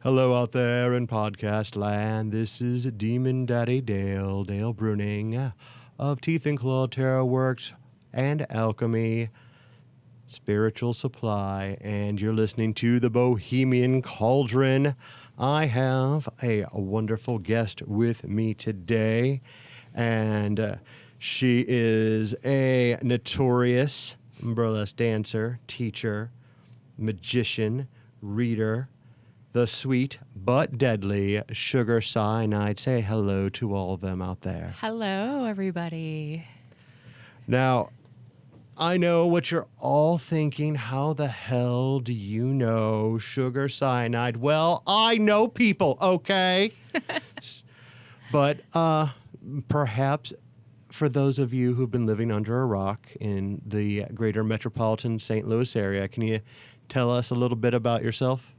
Hello out there in podcast land. This is Demon Daddy Dale Bruning of Teeth and Claw Tarot Works and Alchemy Spiritual Supply, and you're listening to the Bohemian Cauldron. I have a wonderful guest with me today, and she is a notorious burlesque dancer, teacher, magician, reader, the sweet but deadly Sugar Cyanide. Say hello to all of them out there. Hello, everybody. Now, I know what you're all thinking. How the hell do you know Sugar Cyanide? Well, I know people, okay? But perhaps for those of you who've been living under a rock in the greater metropolitan St. Louis area, can you tell us a little bit about yourself?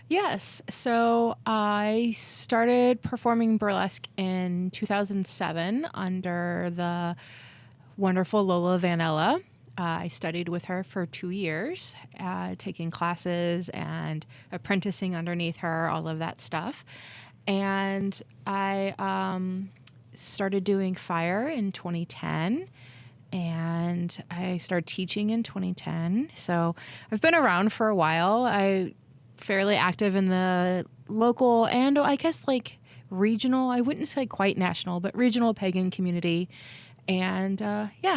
Yes. So I started performing burlesque in 2007 under the wonderful Lola Vanella. I studied with her for 2 years, taking classes and apprenticing underneath her, all of that stuff. And I started doing fire in 2010. And I started teaching in 2010. So I've been around for a while. I'm fairly active in the local and I guess like regional, I wouldn't say quite national, but regional pagan community. And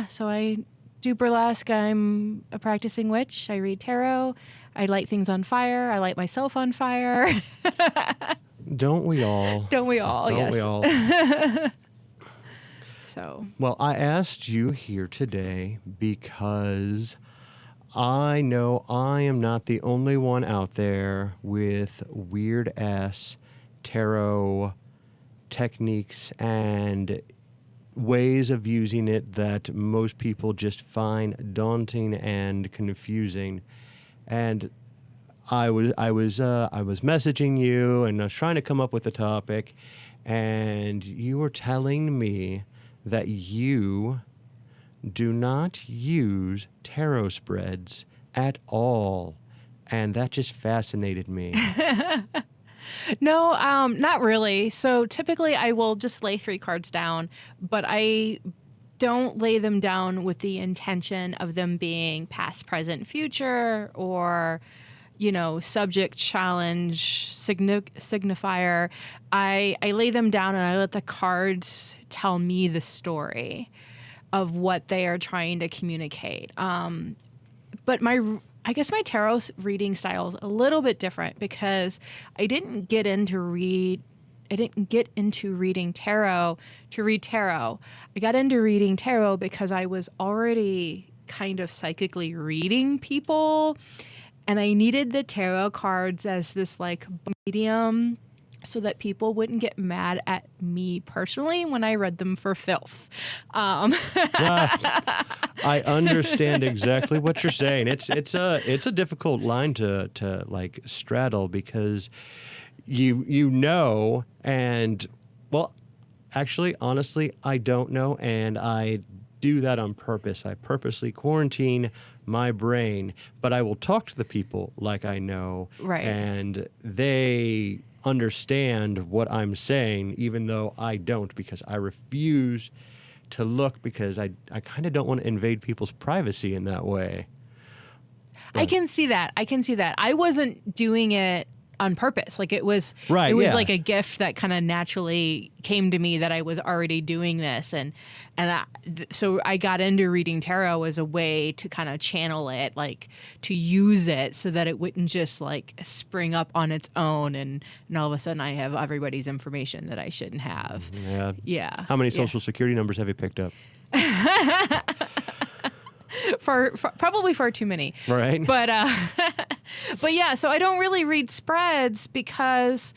so I do burlesque. I'm a practicing witch. I read tarot. I light things on fire. I light myself on fire. Don't we all? Don't we all? Don't yes. we all? So. Well, I asked you here today because I know I am not the only one out there with weird-ass tarot techniques and ways of using it that most people just find daunting and confusing. And I was messaging you and I was trying to come up with a topic, and you were telling me that you do not use tarot spreads at all. And that just fascinated me. No, not really. So typically I will just lay 3 cards down, but I don't lay them down with the intention of them being past, present, future, or, subject, challenge, signifier. I lay them down and I let the cards tell me the story of what they are trying to communicate. But I guess my tarot reading style is a little bit different because I didn't get into reading tarot to read tarot. I got into reading tarot because I was already kind of psychically reading people, and I needed the tarot cards as this like medium so that people wouldn't get mad at me personally when I read them for filth. I understand exactly what you're saying. It's a difficult line to like straddle because and well, actually, honestly, I don't know, and I do that on purpose. I purposely quarantine my brain, but I will talk to the people like I know, right? And they understand what I'm saying, even though I don't, because I refuse to look because I kind of don't want to invade people's privacy in that way. But I can see that. I wasn't doing it on purpose. Like it was like a gift that kind of naturally came to me that I was already doing this. So I got into reading tarot as a way to kind of channel it, like to use it so that it wouldn't just like spring up on its own. And all of a sudden I have everybody's information that I shouldn't have. Yeah. How many social security numbers have you picked up? For probably far too many. Right. But yeah, so I don't really read spreads because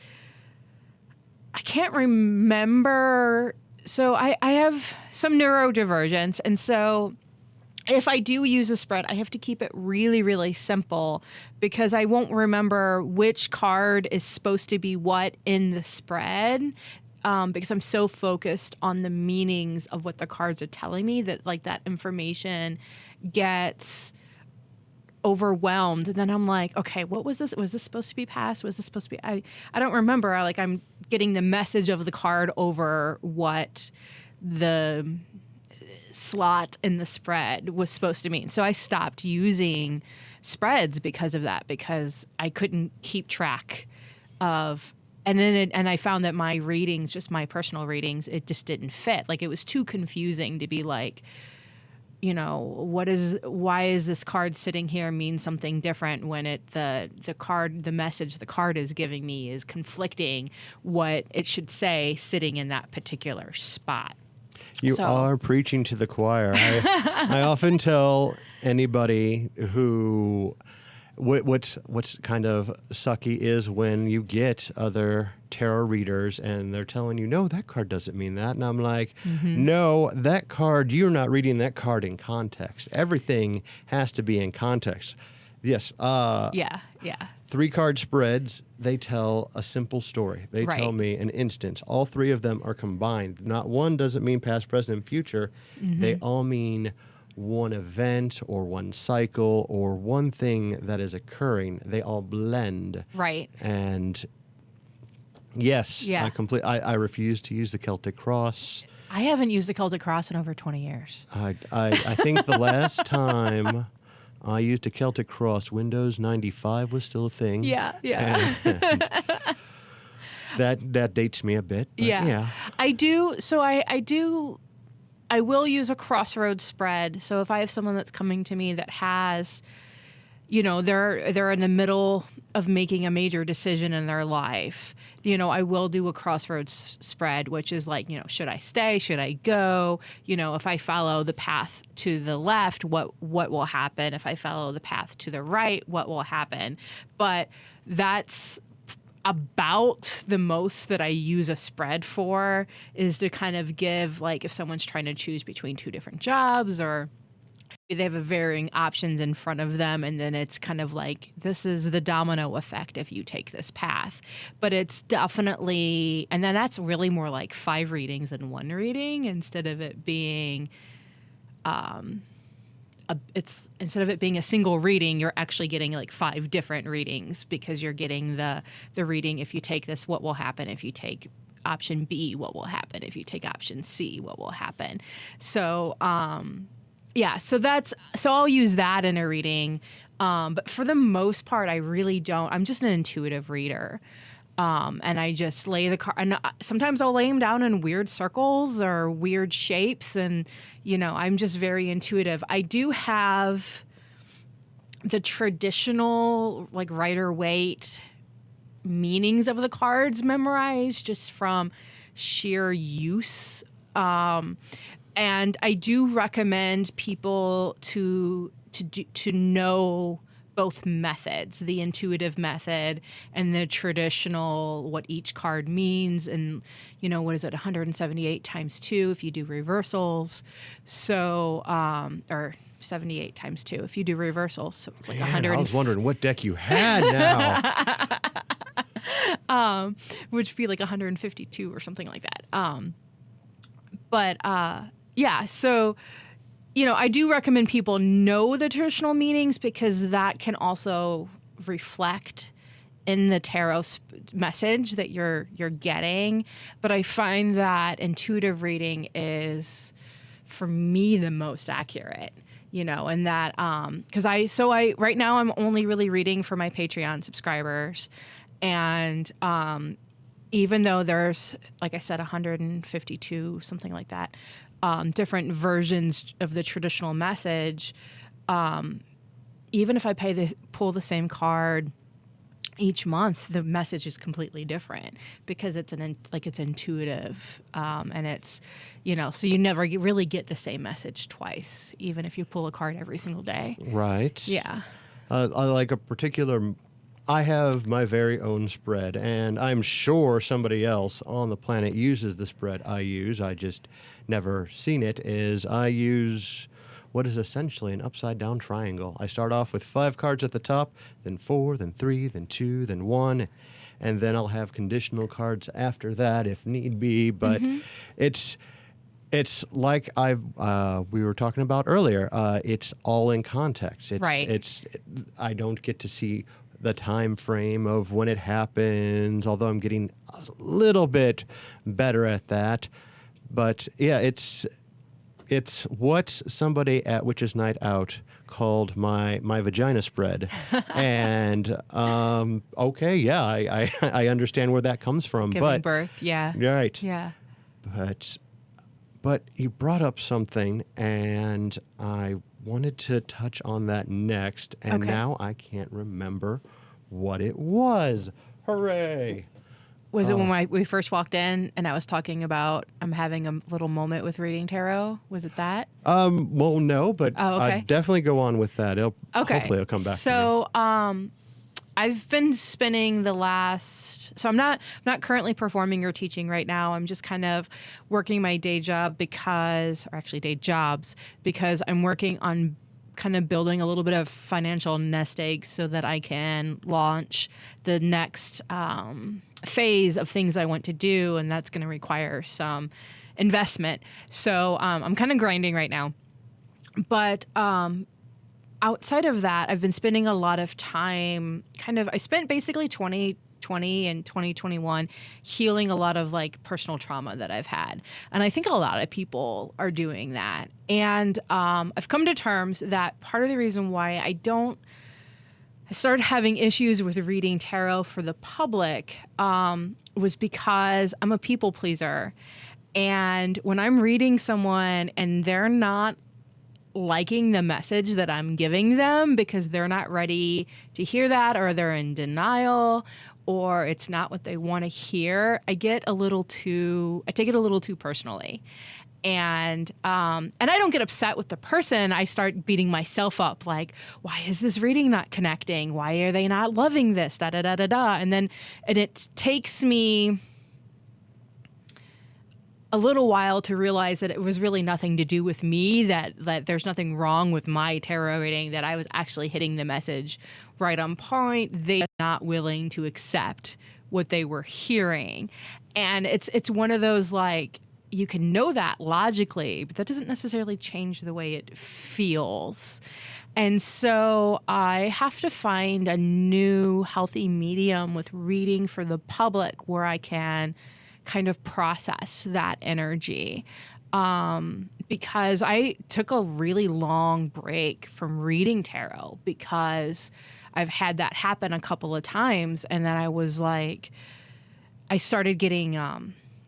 I can't remember. So I have some neurodivergence, and so if I do use a spread, I have to keep it really, really simple because I won't remember which card is supposed to be what in the spread. Because I'm so focused on the meanings of what the cards are telling me that like that information gets overwhelmed. And then I'm like, okay, what was this? Was this supposed to be passed? Was this supposed to be? I don't remember. I'm getting the message of the card over what the slot in the spread was supposed to mean. So I stopped using spreads because of that, because I couldn't keep track of. And then I found that my readings, just my personal readings, it just didn't fit. Like, it was too confusing to be like, why is this card sitting here mean something different when the message the card is giving me is conflicting what it should say sitting in that particular spot. You are preaching to the choir. I often tell anybody who what's kind of sucky is when you get other tarot readers and they're telling you, no, that card doesn't mean that. And I'm like, no, that card, you're not reading that card in context. Everything has to be in context. Yes. Yeah. 3-card spreads, they tell a simple story. They Right. tell me an instance. All 3 of them are combined. Not one doesn't mean past, present, and future. They all mean one event or one cycle or one thing that is occurring. They all blend. Right. And yes, Yeah. I refuse to use the Celtic cross. I haven't used the Celtic cross in over 20 years. I think the last time I used a Celtic cross, Windows 95 was still a thing. Yeah. And that dates me a bit. But yeah. I do. So I will use a Crossroads spread. So if I have someone that's coming to me that has, they're in the middle of making a major decision in their life, I will do a Crossroads spread, which is like, should I stay? Should I go? If I follow the path to the left, what will happen? If I follow the path to the right, what will happen? But that's about the most that I use a spread for, is to kind of give, like, if someone's trying to choose between 2 different jobs, or they have a varying options in front of them, and then it's kind of like, this is the domino effect if you take this path. But it's definitely, and then that's really more like 5 readings in 1 reading, instead of it being instead of it being a single reading, you're actually getting like 5 different readings, because you're getting the reading, if you take this, what will happen? If you take option B, what will happen? If you take option C, what will happen? So so I'll use that in a reading. But for the most part, I really don't. I'm just an intuitive reader. And I just lay the card, and sometimes I'll lay them down in weird circles or weird shapes, and I'm just very intuitive. I do have the traditional, like, Rider-Waite meanings of the cards memorized just from sheer use, and I do recommend people to know both methods, the intuitive method and the traditional, what each card means. And, what is it, 178 times 2 if you do reversals. So, or 78 times 2 if you do reversals. So it's like 100. I was wondering what deck you had now. Which would be like 152 or something like that. So I do recommend people know the traditional meanings, because that can also reflect in the tarot message that you're getting. But I find that intuitive reading is, for me, the most accurate. And that because I right now I'm only really reading for my Patreon subscribers, and even though there's, like I said, 152, something like that, different versions of the traditional message, even if I pull the same card each month, the message is completely different, because it's it's intuitive, and it's so you never really get the same message twice, even if you pull a card every single day. Right. Yeah. I like a particular. I have my very own spread, and I'm sure somebody else on the planet uses the spread I use. I just never seen it. I use what is essentially an upside-down triangle. I start off with 5 cards at the top, then 4, then 3, then 2, then 1, and then I'll have conditional cards after that if need be. But it's It's like we were talking about earlier. It's all in context. Right. I don't get to see the time frame of when it happens, although I'm getting a little bit better at that. But yeah, it's what somebody at Witches Night Out called my vagina spread. And okay, yeah, I understand where that comes from. Giving birth. Yeah. Right. Yeah. But you brought up something, and I wanted to touch on that next, and Okay. now I can't remember what it was. Hooray! Was it when we first walked in and I was talking about I'm having a little moment with reading tarot? Was it that? Well, no, but Oh, okay. definitely go on with that. Okay. Hopefully it'll come back to me. So, I've been spending so I'm not currently performing or teaching right now. I'm just kind of working my day jobs because I'm working on kind of building a little bit of financial nest egg so that I can launch the next phase of things I want to do, and that's going to require some investment. So I'm kind of grinding right now. But outside of that, I've been spending a lot of time I spent basically 2020 and 2021 healing a lot of like personal trauma that I've had. And I think a lot of people are doing that. And I've come to terms that part of the reason why I started having issues with reading tarot for the public was because I'm a people pleaser. And when I'm reading someone and they're not liking the message that I'm giving them because they're not ready to hear that, or they're in denial, or it's not what they want to hear, I take it a little too personally. And I don't get upset with the person. I start beating myself up, like, why is this reading not connecting? Why are they not loving this? Da da da da da. And it takes me a little while to realize that it was really nothing to do with me, that there's nothing wrong with my tarot reading, that I was actually hitting the message right on point. They are not willing to accept what they were hearing. And it's one of those, like, you can know that logically, but that doesn't necessarily change the way it feels. And so I have to find a new healthy medium with reading for the public where I can kind of process that energy. Because I took a really long break from reading tarot because I've had that happen a couple of times. And then I was like, I started getting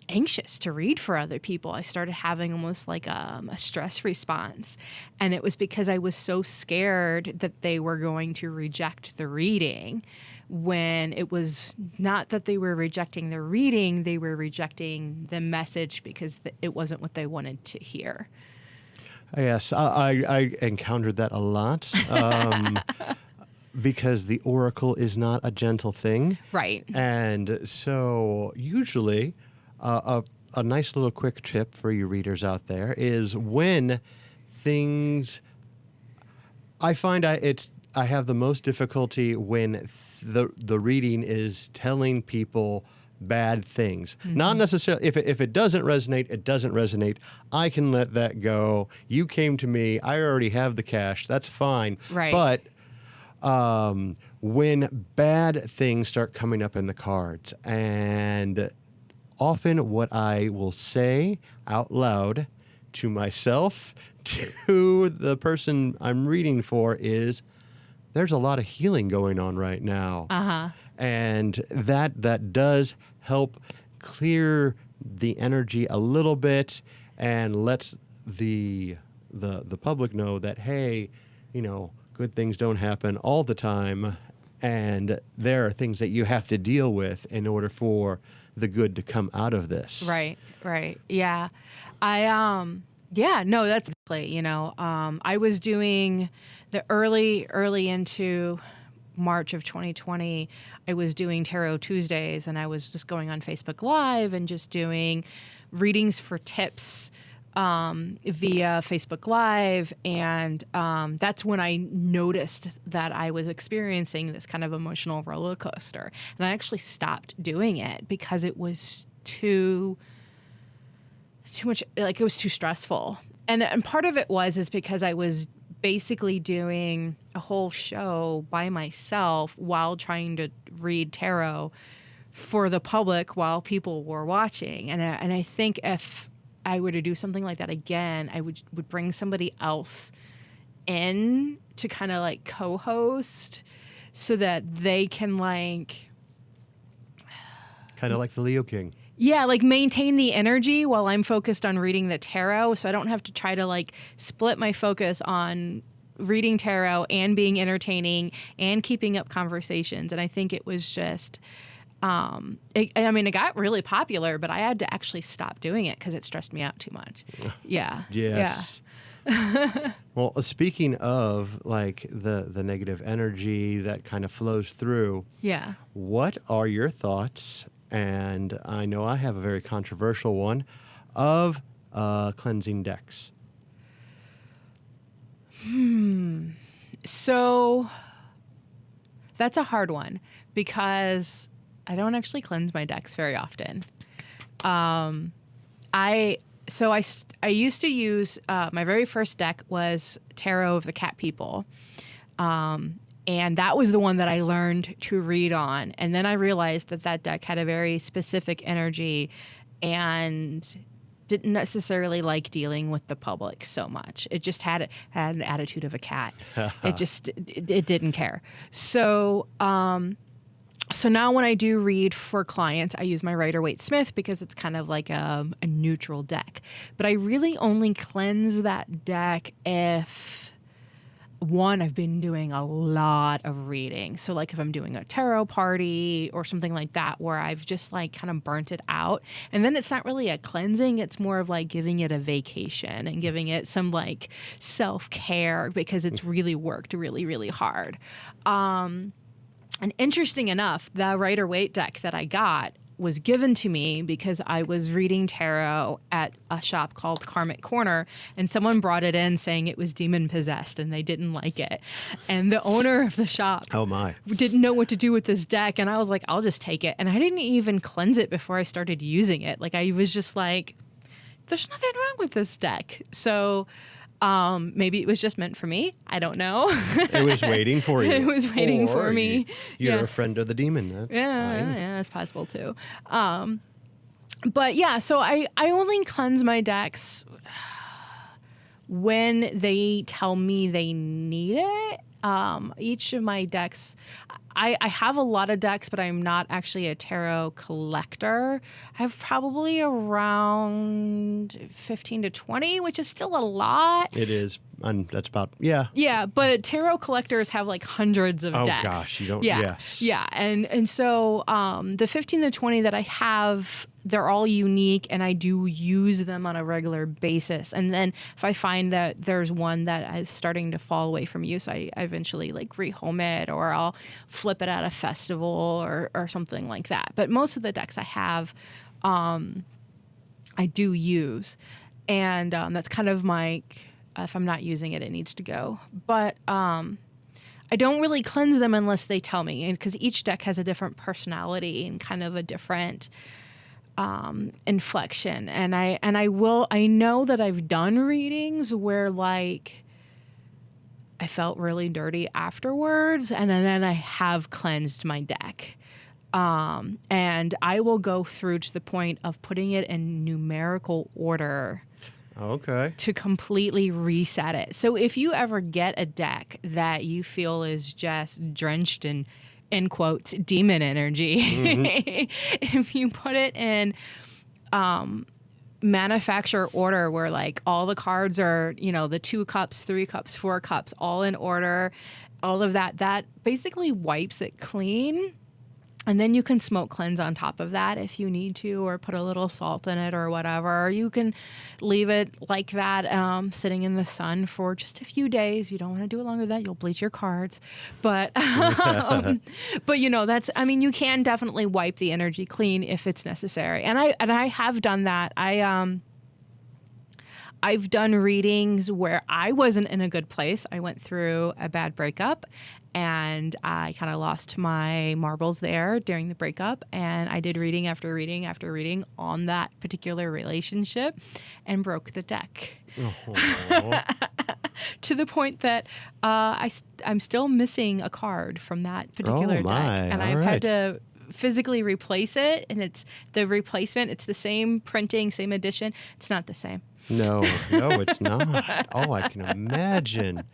anxious to read for other people. I started having almost like a stress response. And it was because I was so scared that they were going to reject the reading, when it was not that they were rejecting the reading, they were rejecting the message because it wasn't what they wanted to hear. Yes, I encountered that a lot. Because the oracle is not a gentle thing. Right. And so usually a nice little quick tip for you readers out there is when things, I find I have the most difficulty when the reading is telling people bad things. Mm-hmm. Not necessarily, if it doesn't resonate, it doesn't resonate. I can let that go. You came to me. I already have the cash. That's fine. Right. But when bad things start coming up in the cards, and often what I will say out loud to myself, to the person I'm reading for, is there's a lot of healing going on right now. Uh-huh. And that does help clear the energy a little bit and lets the public know that, hey, good things don't happen all the time, and there are things that you have to deal with in order for the good to come out of this. Right. Yeah. No, that's exactly, I was doing the early into March of 2020, I was doing Tarot Tuesdays, and I was just going on Facebook Live and just doing readings for tips via Facebook Live. And that's when I noticed that I was experiencing this kind of emotional roller coaster. And I actually stopped doing it because it was too too much, like it was too stressful. And part of it is because I was basically doing a whole show by myself while trying to read tarot for the public while people were watching. And I think if I were to do something like that again, I would bring somebody else in to kind of like co-host so that they can like... Kind of like the Leo King. Yeah, like maintain the energy while I'm focused on reading the tarot, so I don't have to try to like split my focus on reading tarot and being entertaining and keeping up conversations. And I think it was just, it got really popular, but I had to actually stop doing it because it stressed me out too much. Yeah. Yes. Yeah. Well, speaking of like the negative energy that kind of flows through. Yeah. What are your thoughts? And I know I have a very controversial one of cleansing decks. So that's a hard one because I don't actually cleanse my decks very often. I used to use my very first deck was Tarot of the Cat People. And that was the one that I learned to read on. And then I realized that deck had a very specific energy and didn't necessarily like dealing with the public so much. It just had an attitude of a cat. It didn't care. So now when I do read for clients, I use my Rider-Waite-Smith because it's kind of like a neutral deck. But I really only cleanse that deck if... One, I've been doing a lot of reading. So like if I'm doing a tarot party or something like that where I've just like kind of burnt it out. And then it's not really a cleansing. It's more of like giving it a vacation and giving it some like self-care because it's really worked really, really hard. And interesting enough, the Rider-Waite deck that I got was given to me because I was reading tarot at a shop called Karmic Corner, and someone brought it in saying it was demon possessed and they didn't like it. And the owner of the shop didn't know what to do with this deck, and I was like, I'll just take it. And I didn't even cleanse it before I started using it. Like I was just like, there's nothing wrong with this deck. So maybe it was just meant for me. I don't know. It was waiting for you. It was waiting for me. You're a friend of the demon. That's fine. Yeah, that's possible too. But yeah, so I only cleanse my decks when they tell me they need it. Each of my decks, I have a lot of decks, but I'm not actually a tarot collector. I have probably around 15 to 20, which is still a lot. It is. And that's about, yeah. Yeah, but tarot collectors have like hundreds of decks. Oh gosh, you don't, yeah. Yes. Yeah, and so the 15 to 20 that I have, they're all unique and I do use them on a regular basis. And then if I find that there's one that is starting to fall away from use, I eventually like rehome it or I'll flip it at a festival or something like that. But most of the decks I have, I do use. And that's kind of my... if I'm not using it, it needs to go. But I don't really cleanse them unless they tell me, because each deck has a different personality and kind of a different inflection. And I know that I've done readings where like I felt really dirty afterwards, and then I have cleansed my deck. And I will go through to the point of putting it in numerical order. Okay. To completely reset it. So if you ever get a deck that you feel is just drenched in quotes, demon energy, if you put it in manufacturer order where like all the cards are, the 2 cups, 3 cups, 4 cups, all in order, all of that basically wipes it clean. And then you can smoke cleanse on top of that if you need to, or put a little salt in it or whatever. Or you can leave it like that, sitting in the sun for just a few days. You don't want to do it longer than that. You'll bleach your cards. But, but you can definitely wipe the energy clean if it's necessary. And I have done that. I've done readings where I wasn't in a good place. I went through a bad breakup, And I kind of lost my marbles there during the breakup. And I did reading after reading after reading on that particular relationship and broke the deck. Oh. To the point that I'm still missing a card from that particular deck. And I've had to physically replace it. And it's the replacement. It's the same printing, same edition. It's not the same. No, it's not. Oh, I can imagine.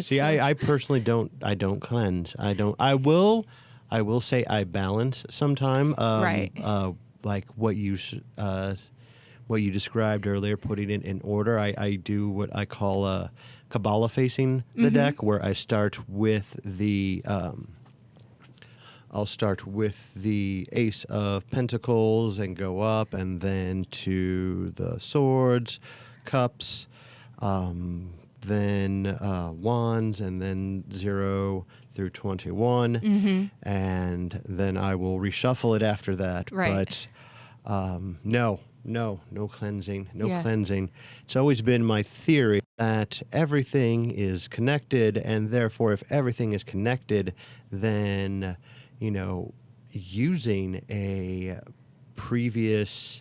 See, I personally don't cleanse. I will say I balance sometime. Right. Like what you described earlier, putting it in order. I do what I call Kabbalah facing the deck, where I start with the Ace of Pentacles and go up, and then to the Swords, Cups, then Wands, and then 0 through 21, and then I will reshuffle it after that. Right. But no cleansing, cleansing. It's always been my theory that everything is connected, and therefore, if everything is connected, then using a previous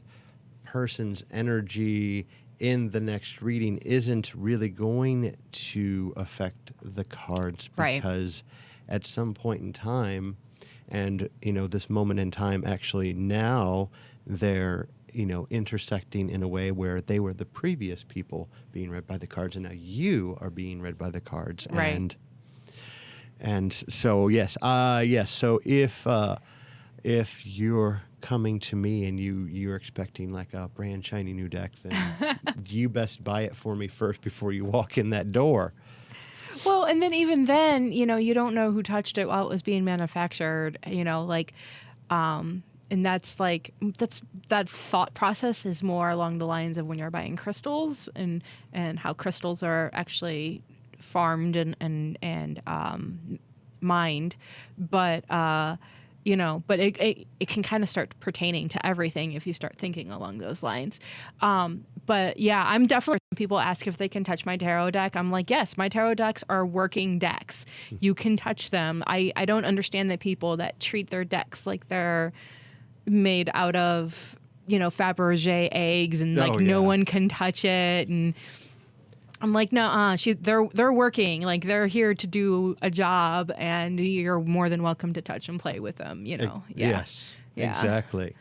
person's energy in the next reading isn't really going to affect the cards, because at some point in time, and this moment in time, actually now they're intersecting in a way where they were the previous people being read by the cards, and now you are being read by the cards. Right. And so yes. So if you're coming to me and you're expecting like a brand shiny new deck, then you best buy it for me first before you walk in that door. Well, and then even then, you don't know who touched it while it was being manufactured. And that thought process is more along the lines of when you're buying crystals and how crystals are actually farmed and mined, but it can kind of start pertaining to everything if you start thinking along those lines. But yeah, I'm definitely, people ask if they can touch my tarot deck. I'm like, yes, my tarot decks are working decks. You can touch them. I don't understand the people that treat their decks like they're made out of, Fabergé eggs and no one can touch it. And I'm like, no, they're working. Like, they're here to do a job, and you're more than welcome to touch and play with them. Yes, exactly.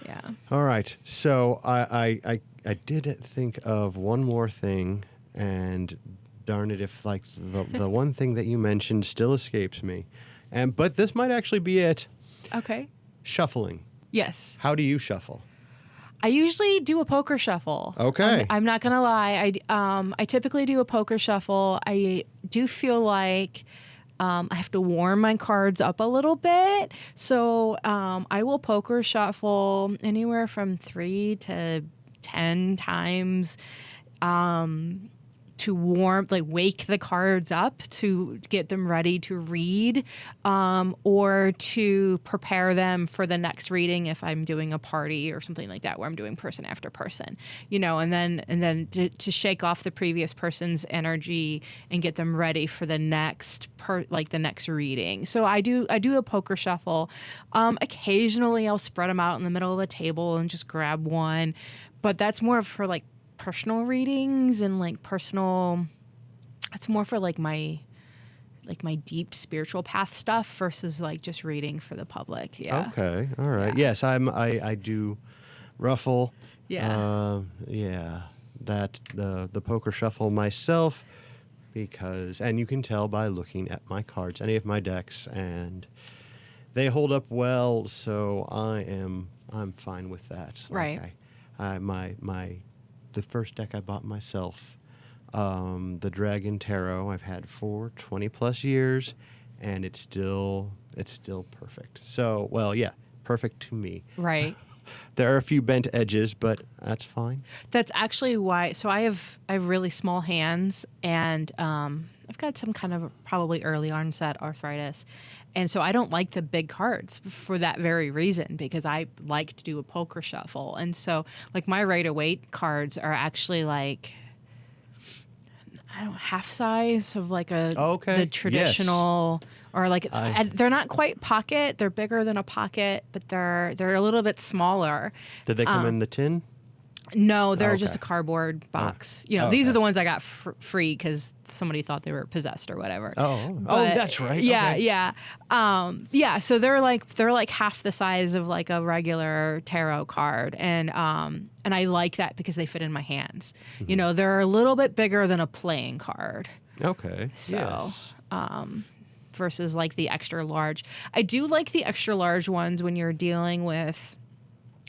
Yeah. All right. So I did think of one more thing, and darn it, if like the one thing that you mentioned still escapes me, but this might actually be it. Okay. Shuffling. Yes. How do you shuffle? I usually do a poker shuffle. Okay. I'm not gonna lie. I typically do a poker shuffle. I do feel like I have to warm my cards up a little bit. So I will poker shuffle anywhere from 3 to 10 times to wake the cards up to get them ready to read, or to prepare them for the next reading if I'm doing a party or something like that where I'm doing person after person, and then to shake off the previous person's energy and get them ready for the next the next reading. So I do a poker shuffle. Occasionally I'll spread them out in the middle of the table and just grab one, but that's more for like personal readings and it's more for my deep spiritual path stuff versus like just reading for the public. Yeah. Okay. All right. Yeah. Yes, I do Ruffle. Yeah. That the poker shuffle myself, because, and you can tell by looking at my cards, any of my decks, and they hold up well, so I'm fine with that. Right. The first deck I bought myself, the Dragon Tarot, I've had for 20 plus years, and it's still perfect. So, well, yeah, perfect to me. Right. There are a few bent edges, but that's fine. That's actually why. So I have really small hands, and I've got some kind of probably early onset arthritis, and so I don't like the big cards for that very reason, because I like to do a poker shuffle, and so like my Rider-Waite cards are actually like, I don't know, half size of like Okay. the traditional, or like they're not quite pocket. They're bigger than a pocket, but they're a little bit smaller. Did they come in the tin? No, they're just Okay. a cardboard box. Oh, These are okay. the ones I got free because somebody thought they were possessed or whatever. Oh, But that's right. Yeah, Okay. yeah. So they're like half the size of like a regular tarot card, and I like that because they fit in my hands. Mm-hmm. They're a little bit bigger than a playing card. Okay. So, Yes. versus like the extra large. I do like the extra large ones when you're dealing with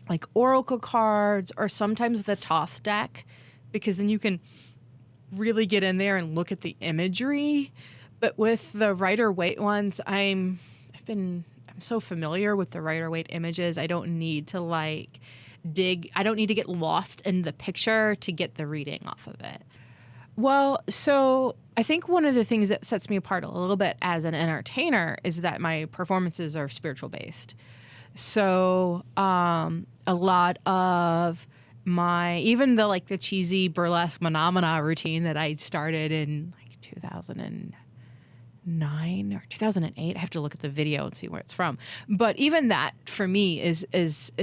like oracle cards or sometimes the Thoth deck, because then you can really get in there and look at the imagery. But with the Rider-Waite ones, I'm so familiar with the Rider-Waite images. I don't need to like dig. I don't need to get lost in the picture to get the reading off of it. Well, so I think one of the things that sets me apart a little bit as an entertainer is that my performances are spiritual based. So a lot of even the cheesy burlesque phenomena routine that I started in like 2009 or 2008. I have to look at the video and see where it's from. But even that for me is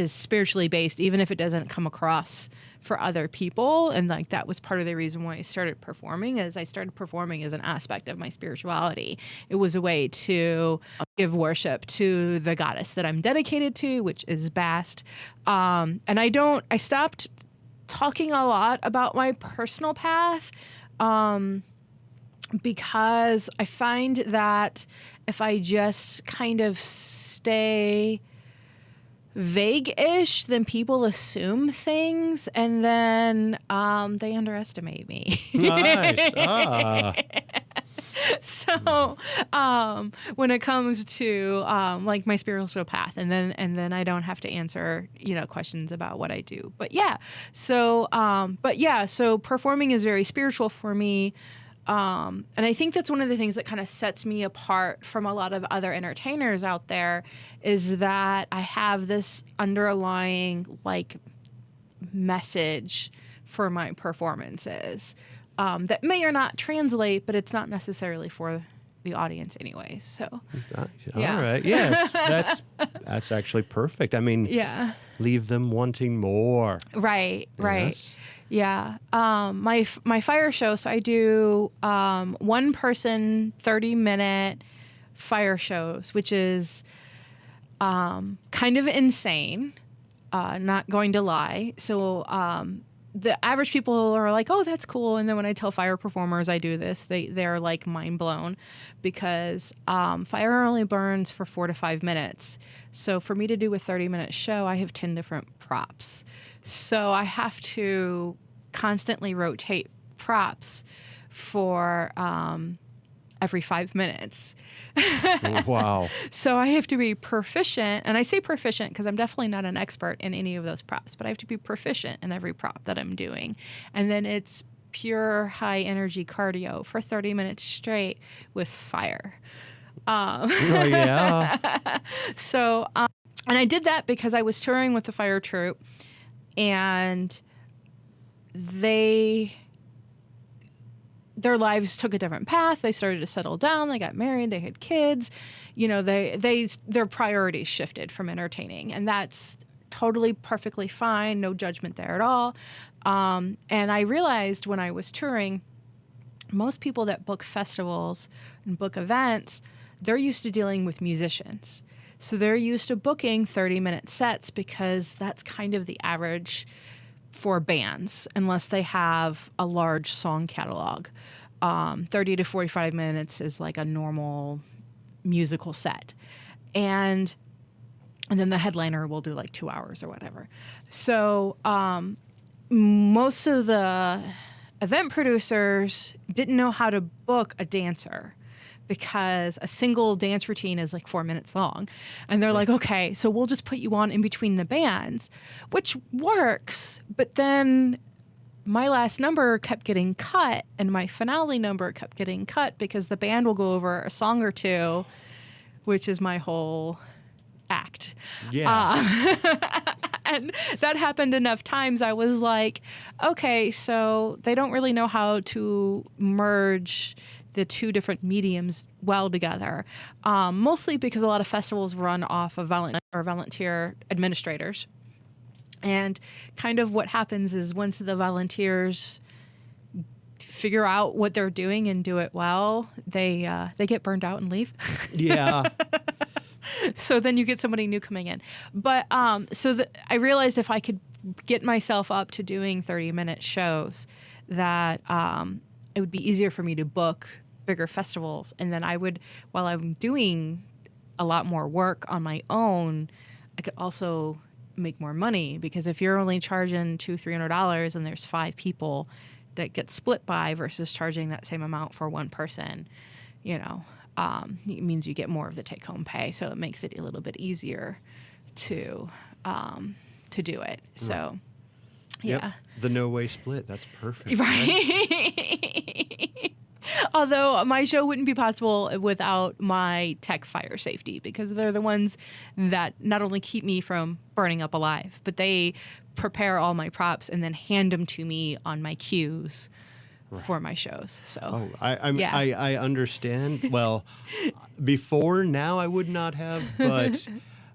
spiritually based, even if it doesn't come across for other people. And like that was part of the reason why I started performing, is I started performing as an aspect of my spirituality. It was a way to give worship to the goddess that I'm dedicated to, which is Bast. And I stopped talking a lot about my personal path, because I find that if I just kind of stay vague-ish, then people assume things, and then they underestimate me. Nice. So when it comes to like my spiritual path, and then I don't have to answer questions about what I do. But so performing is very spiritual for me. And I think that's one of the things that kind of sets me apart from a lot of other entertainers out there, is that I have this underlying like message for my performances that may or not translate, but it's not necessarily for the audience anyways. So yeah. All right. Yes, that's actually perfect. I mean, leave them wanting more. Right. Yes. Yeah. My fire show, so I do one person 30-minute fire shows, which is kind of insane, not going to lie. So the average people are like, oh, that's cool. And then when I tell fire performers I do this, they're like mind blown, because fire only burns for 4 to 5 minutes. So for me to do a 30-minute show, I have 10 different props. So I have to constantly rotate props for every 5 minutes. Wow. So I have to be proficient, and I say proficient because I'm definitely not an expert in any of those props, but I have to be proficient in every prop that I'm doing. And then it's pure high energy cardio for 30 minutes straight with fire. Oh, yeah. So, and I did that because I was touring with the fire troupe, and their lives took a different path. They started to settle down. They got married. They had kids. Their priorities shifted from entertaining, and that's totally perfectly fine. No judgment there at all. And I realized when I was touring, most people that book festivals and book events, they're used to dealing with musicians. So they're used to booking 30-minute sets because that's kind of the average for bands, unless they have a large song catalog. 30 to 45 minutes is like a normal musical set. And then the headliner will do like 2 hours or whatever. So most of the event producers didn't know how to book a dancer, because a single dance routine is like 4 minutes long. And they're like, okay, so we'll just put you on in between the bands, which works. But then my last number kept getting cut, and my finale number kept getting cut because the band will go over a song or two, which is my whole act. Yeah. And that happened enough times. I was like, okay, so they don't really know how to merge the two different mediums well together. Mostly because a lot of festivals run off of volunteer administrators. And kind of what happens is once the volunteers figure out what they're doing and do it well, they get burned out and leave. Yeah. So then you get somebody new coming in. But I realized if I could get myself up to doing 30-minute shows, that it would be easier for me to book bigger festivals. And then I would, while I'm doing a lot more work on my own, I could also make more money, because if you're only charging $200-$300 and there's 5 people that get split by versus charging that same amount for one person, it means you get more of the take-home pay. So it makes it a little bit easier to do it. So, yeah. Yep. The no-way split. That's perfect. Right. Although my show wouldn't be possible without my tech fire safety, because they're the ones that not only keep me from burning up alive, but they prepare all my props and then hand them to me on my cues for my shows. So, I understand. Well, before now I would not have, but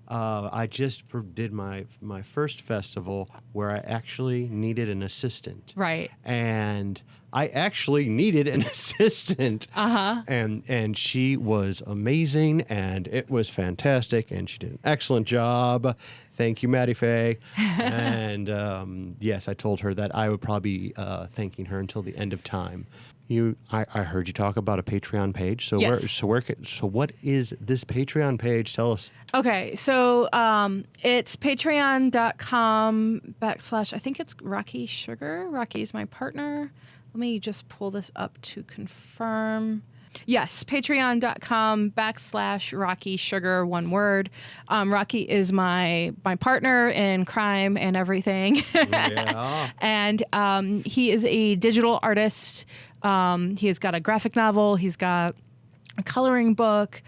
I just did my first festival where I actually needed an assistant. Right. And I actually needed an assistant. Uh-huh. And she was amazing, and it was fantastic, and she did an excellent job. Thank you, Maddie Faye. And yes, I told her that I would probably be thanking her until the end of time. I heard you talk about a Patreon page. So yes. so what is this Patreon page? Tell us. Okay, so it's patreon.com/ I think it's Rocky Sugar. Rocky is my partner. Let me just pull this up to confirm. Yes, patreon.com / Rocky Sugar, one word. Rocky is my partner in crime and everything. Yeah. And he is a digital artist. He has got a graphic novel. He's got a coloring book.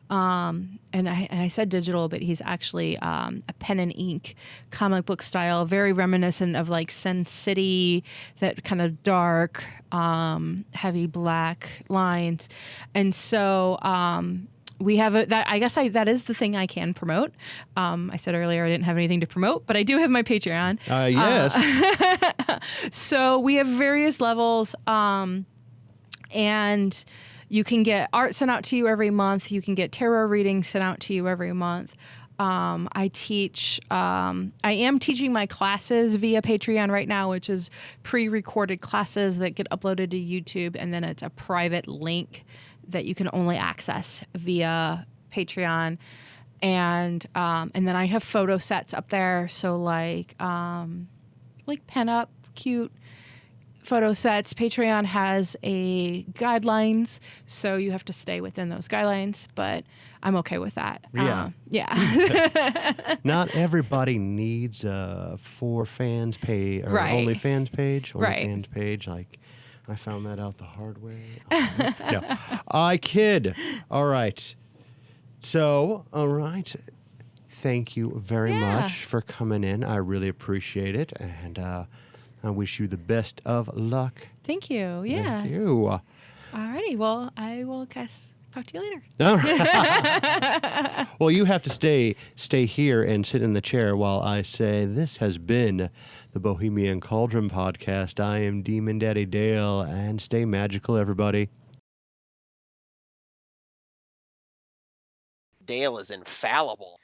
And I said digital, but he's actually a pen and ink comic book style, very reminiscent of like Sin City, that kind of dark, heavy black lines. And so we have that is the thing I can promote. I said earlier I didn't have anything to promote, but I do have my Patreon. Yes. So we have various levels, and you can get art sent out to you every month. You can get tarot readings sent out to you every month. I am teaching my classes via Patreon right now, which is pre-recorded classes that get uploaded to YouTube, and then it's a private link that you can only access via Patreon. And then I have photo sets up there, so like pen up, cute photo sets. Patreon has a guidelines, so you have to stay within those guidelines, but I'm okay with that. Yeah. Not everybody needs a for fans page or only fans page. Only fans page. Like, I found that out the hard way. No, I kid. All right. So, all right. Thank you very much for coming in. I really appreciate it, and I wish you the best of luck. Thank you. Yeah. Thank you. Alrighty. Well, I will talk to you later. All right. Well, you have to stay here and sit in the chair while I say this has been the Bohemian Cauldron podcast. I am Demon Daddy Dale, and stay magical, everybody. Dale is infallible.